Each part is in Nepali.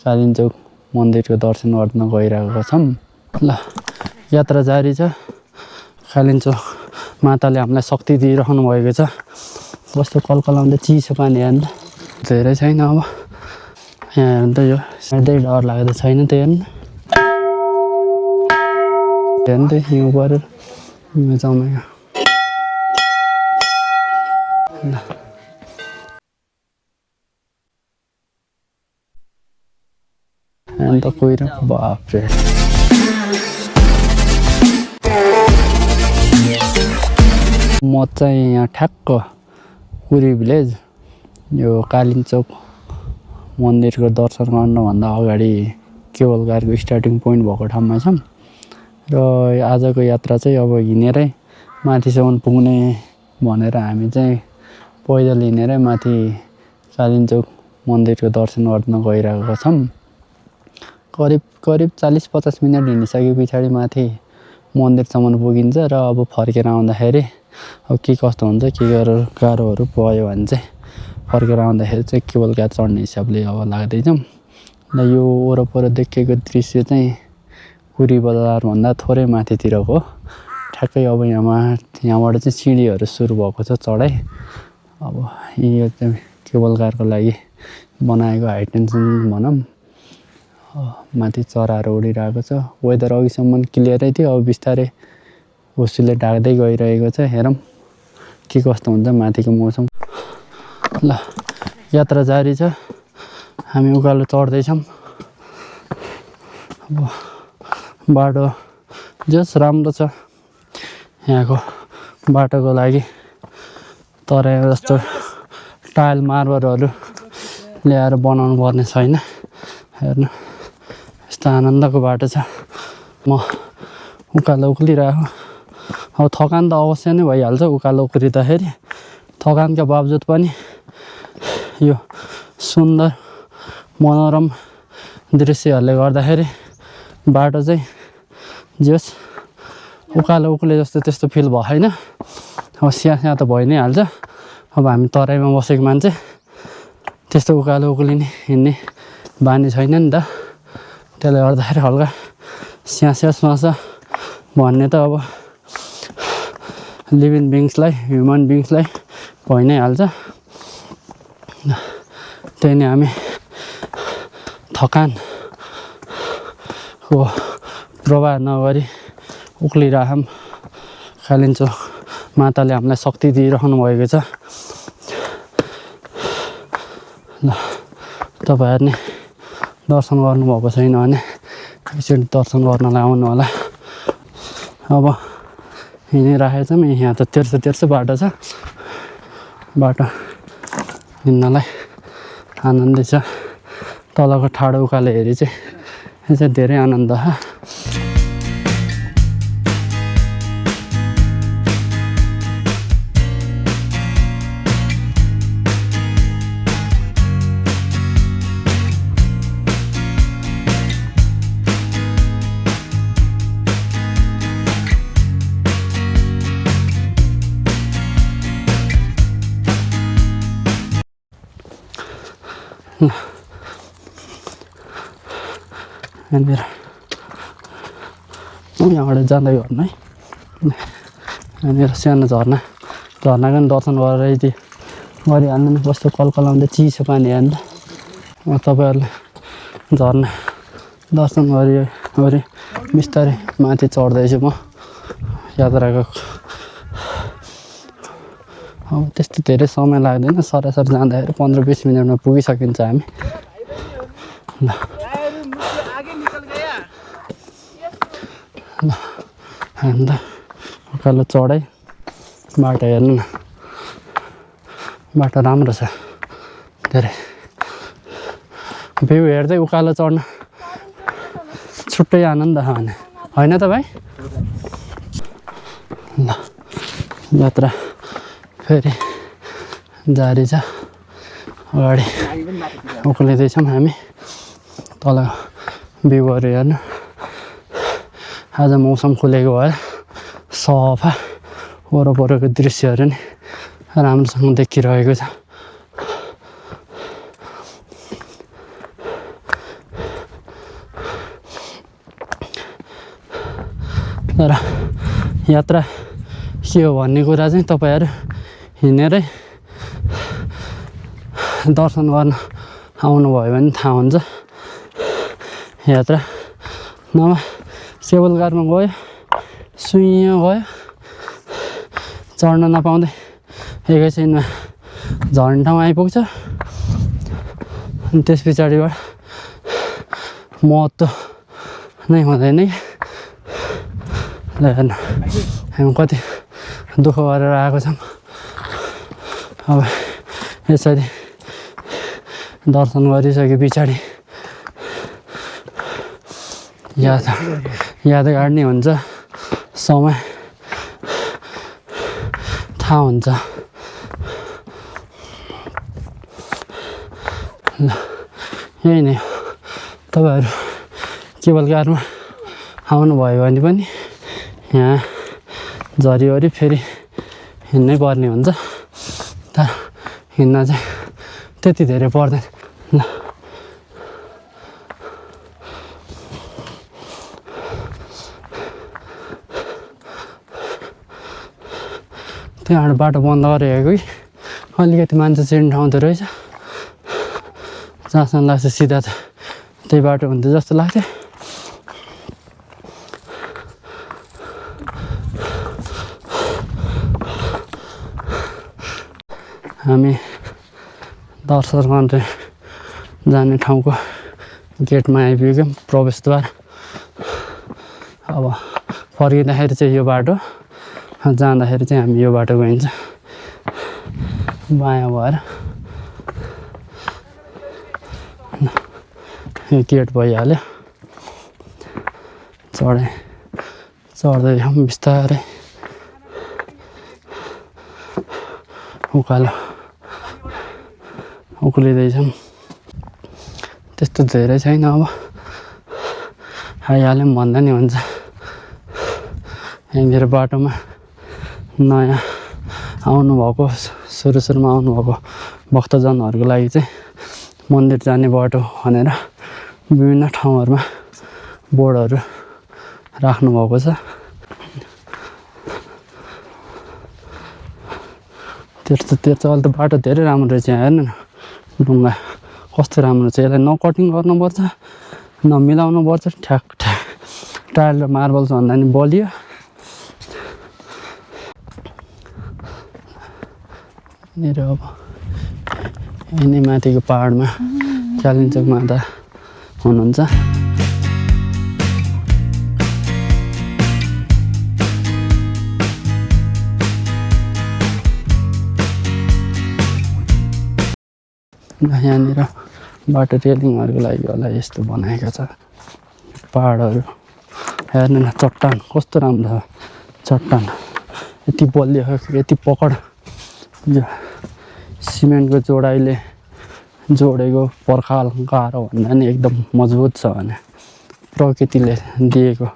कालिम्चोक मन्दिरको दर्शन गर्न गइरहेको छौँ। ल यात्रा जारी छ। कालिम्चोक माताले हामीलाई शक्ति दिइरहनु भएको छ। कस्तो कलकलाउँदै चिसो पानी हेर्नु धेरै छैन। अब यहाँ हेर्नु त यो हेर्दै डर लाग्दो छैन त हेर्नु त हिउँ परेर जमेको। अन्त कुहिरो बाफ्रे म चाहिँ यहाँ ठ्याक्क कुरी भिलेज यो कालिम्चोक मन्दिरको दर्शन गर्नुभन्दा अगाडि केबल कारको स्टार्टिङ पोइन्ट भएको ठाउँमा छौँ र आजको यात्रा चाहिँ अब हिँडेरै माथिसम्म पुग्ने भनेर हामी चाहिँ पैदल हिँडेरै माथि कालिम्चोक मन्दिरको दर्शन गर्न गइरहेको छौँ। करिब 40-50 मिनट हिँडिसके पछाडि माथि मन्दिरसम्म पुगिन्छ र अब फर्केर आउँदाखेरि अब के कस्तो हुन्छ के गाह्रोहरू भयो भने चाहिँ फर्केर आउँदाखेरि चाहिँ केबल कार चढ्ने हिसाबले अब लाग्दैछौँ। र यो वरपर देखेको दृश्य चाहिँ कुरी बजारभन्दा थोरै माथितिरको ठ्याक्कै अब यहाँबाट चाहिँ सिँढीहरू सुरु भएको छ चढाइ। अब यो चाहिँ केबल कारको लागि बनाएको हाइटेन्सन भनौँ। माथि चराहरू उडिरहेको छ। वेदर अघिसम्म क्लियरै थियो, अब बिस्तारै ओसीले ढाक्दै गइरहेको छ। हेरौँ के कस्तो हुन्छ माथिको मौसम। ल यात्रा जारी छ। हामी उकालो चढ्दैछौँ। अब बाटो जस राम्रो छ। यहाँको बाटोको लागि तराई जस्तो टाइल मार्बलहरू ल्याएर बनाउनु पर्ने छैन। हेर्नु यस्तो आनन्दको बाटो छ। म उकालो उक्लिरहेको। अब थकान त अवश्य नै भइहाल्छ उकालो उक्लिँदाखेरि। थकानका बावजुद पनि यो सुन्दर मनोरम दृश्यहरूले गर्दाखेरि बाटो चाहिँ जस उकालो उक्ले जस्तो त्यस्तो फिल भएन। अब स्याहाँ त भइ नै हाल्छ। अब हामी तराईमा बसेको मान्छे त्यस्तो उकालो उक्लिने हिँड्ने बानी छैन नि त। त्यसले गर्दाखेरि हल्का स्याहास भन्ने त अब लिभिङ बिङ्सलाई ह्युमन बिङ्सलाई भइ नै हाल्छ। त्यही नै हामी थकानको प्रभाव नगरी उक्लिरहौँ। कालिम्चोक माताले हामीलाई शक्ति दिइरहनु भएको छ। ल तपाईँहरूले दर्शन गर्नुभएको छैन भने एकचोटि दर्शन गर्नलाई आउनु होला। अब हिँडिरहेको छौँ। यहाँ त तेर्सो बाटो छ। बाटो हिँड्नलाई आनन्दै छ। तलको ठाडो उकालो हेरी चाहिँ यो चाहिँ धेरै आनन्द छ। यहाँबाट जाँदै गर्नु है। यहाँनिर सानो झर्नाको पनि दर्शन गरिहाल्नु नि। कस्तो कलकलाउँदै चिसो पानी हेर्नु। तपाईँहरूले झर्ना दर्शन गरी बिस्तारै माथि चढ्दैछु म यात्राको। अब त्यस्तो धेरै समय लाग्दैन। सरासर जाँदाखेरि 15-20 मिनटमा पुगिसकिन्छ हामी। ल अन्त उकालो चढाइ बाटो हेर्नु न। बाटो राम्रो छ धेरै। भ्यू हेर्दै उकालो चढ्न छुट्टै आनन्द छ भने होइन त भाइ। ल यात्रा फेरि जारी छ। अगाडि उक्लिँदैछौँ हामी। तल भ्यूहरू हेर्नु। आज मौसम खुलेको भएर सफा वरपरको दृश्यहरू नि राम्रोसँग देखिरहेको छ। तर यात्रा के हो भन्ने कुरा चाहिँ तपाईँहरू हिँडेरै दर्शन गर्न आउनुभयो भने थाहा हुन्छ। यात्रा नभए केबल कारमा गयो सुइँ गयो चढ्न नपाउँदै एकैछिनमा झर्ने ठाउँ आइपुग्छ। अनि त्यस पछाडिबाट महत्त्व नै हुँदैन कि ल हेर्नु हामी कति दुःख गरेर आएको छौँ। अब यसरी दर्शन गरिसके पछाडि यादगार नै हुन्छ, समय थाहा हुन्छ। ल यही नै हो, तपाईँहरू केबल कारमा आउनुभयो भने पनि यहाँ झरिवरि फेरि हिँड्नै पर्ने हुन्छ। तर हिँड्न चाहिँ त्यति धेरै पर्दैन। ल त्यहाँबाट बाटो बन्द गरेको कि अलिकति मान्छे छिर्ने ठाउँ त रहेछ, जहाँसम्म लाग्छ सिधा त त्यही बाटो हुन्थ्यो जस्तो लाग्थ्यो। हामी दर्शन गर्ने जाने ठाउँको गेटमा आइपुग्यौँ, प्रवेशद्वार। अब फर्किँदाखेरि चाहिँ यो बाटो, जाँदाखेरि चाहिँ हामी यो बाटो गइन्छ बायाँ भएर। यो गेट भइहाल्यो, चढ्दै जाउँ बिस्तारै। उकालो उक्लिँदैछौँ, त्यस्तो धेरै छैन। अब आइहाल्यौँ भन्दा नि हुन्छ। यहाँनिर बाटोमा नयाँ आउनुभएको, सुरुमा आउनुभएको भक्तजनहरूको लागि चाहिँ मन्दिर जाने बाटो भनेर विभिन्न ठाउँहरूमा बोर्डहरू राख्नुभएको छ। त्यो अहिले त बाटो धेरै राम्रो रहेछ। यहाँ हेर्नु न, ढुङ्गा कस्तो राम्रो छ। यसलाई न कटिङ गर्नुपर्छ न मिलाउनु पर्छ, ठ्याक टाइल र मार्बल्स भन्दा नि बलियो। यहाँनिर अब यहीँ माथिको पहाडमा कालिम्पोङ माता हुनुहुन्छ। यहाँनिर बाटो रेलिङहरूको लागि होला यस्तो बनाएका छ। पहाडहरू हेर्नु न, चट्टान कस्तो राम्रो छ। चट्टान यति बलियो, यति पकड, यो सिमेन्टको जोडाइले जोडेको पर्खाल गाह्रो भन्दा नि एकदम मजबुत छ भने प्रकृतिले दिएको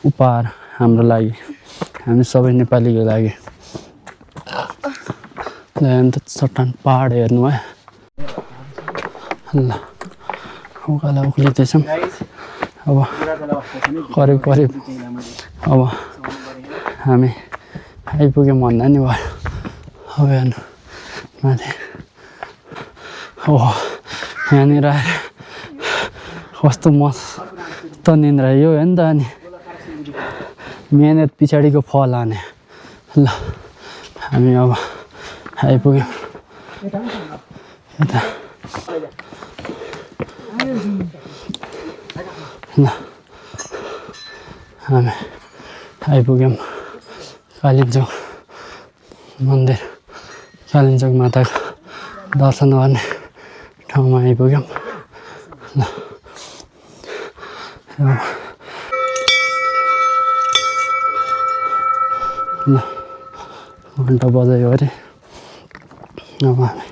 उपहार हाम्रो लागि, हामी सबै नेपालीको लागि। अन्त चट्टान पहाड हेर्नु है। ल उकालो उक्लिँदैछौँ। अब करिब अब हामी आइपुग्यौँ भन्दा नि भयो। अब हेर्नु माथि, यहाँनिर आएर कस्तो मस्त निन्द्रा। यो हो नि त, अनि मेहनत पछाडिको फल आने। ल हामी अब आइपुग्यौँ यता। ल हामी आइपुग्यौँ कालिम्पोङ मन्दिर, कालिम्पोङ माताको दर्शन गर्ने ठाउँमा आइपुग्यौँ। ल घन्टा बजायो अरे। अब हामी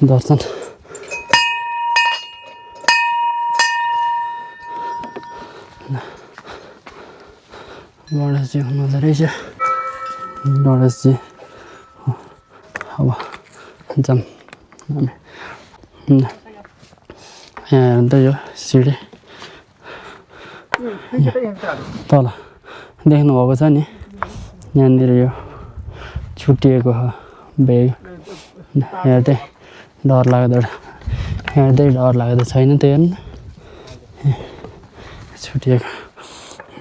दर्शन गणेशजी हुनुहुँदो रहेछ। गणेशजी अब जाऊँ हामी। यहाँ हेर्नु त यो सिँढी तल देख्नुभएको छ नि यहाँनिर यो छुटिएको भेग हेर्दै डर लाग्दो छैन त्यो हेर्नु छुटिएको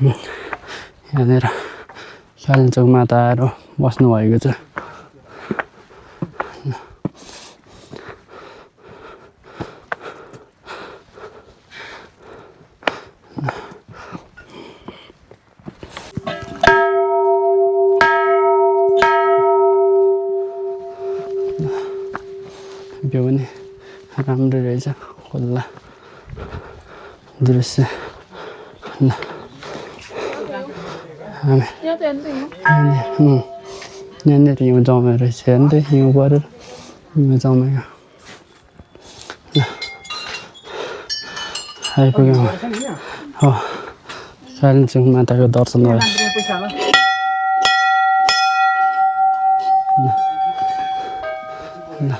यहाँनिर कालिम्पोङ माता आएर बस्नुभएको छ भ्यू पनि राम्रो रहेछ खोला दृश्य ल यहाँनिर हिउँ जमेको रहेछ हेर्नु त हिउँ परेर हिउँ जमेको ल आइपुग्यौँ हो कालिम्पोङ माताको दर्शन भयो ल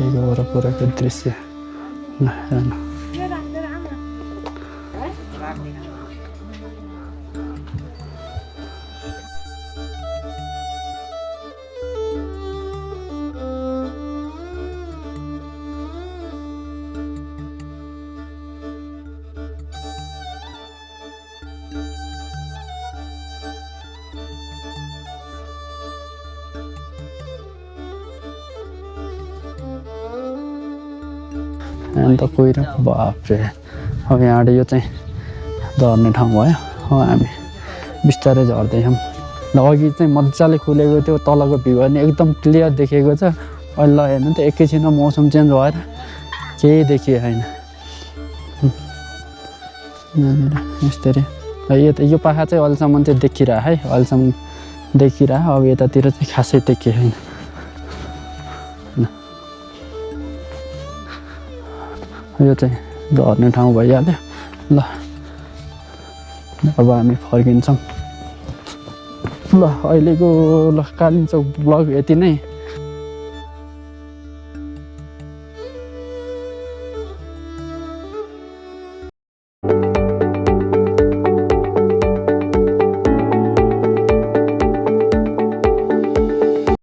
वरपरको दृश्य ल हेर्नु अन्त कुहिरो बाफ्रे अब यहाँबाट यो चाहिँ झर्ने ठाउँ भयो हो हामी बिस्तारै झर्दैछौँ ल अघि चाहिँ मजाले खुलेको थियो तलको भ्यू पनि एकदम क्लियर देखेको छ अहिले ल हेर्नु त एकैछिनमा मौसम चेन्ज भएर केही देखिएन यस्तरी यो पाखा चाहिँ अहिलेसम्म चाहिँ देखिरह है अहिलेसम्म देखिरह अब यतातिर चाहिँ खासै देखिएन यो चाहिँ झर्ने ठाउँ भइहाल्यो ल अब हामी फर्किन्छौँ ल अहिलेको ल कालिम्पोङ ब्लग यति नै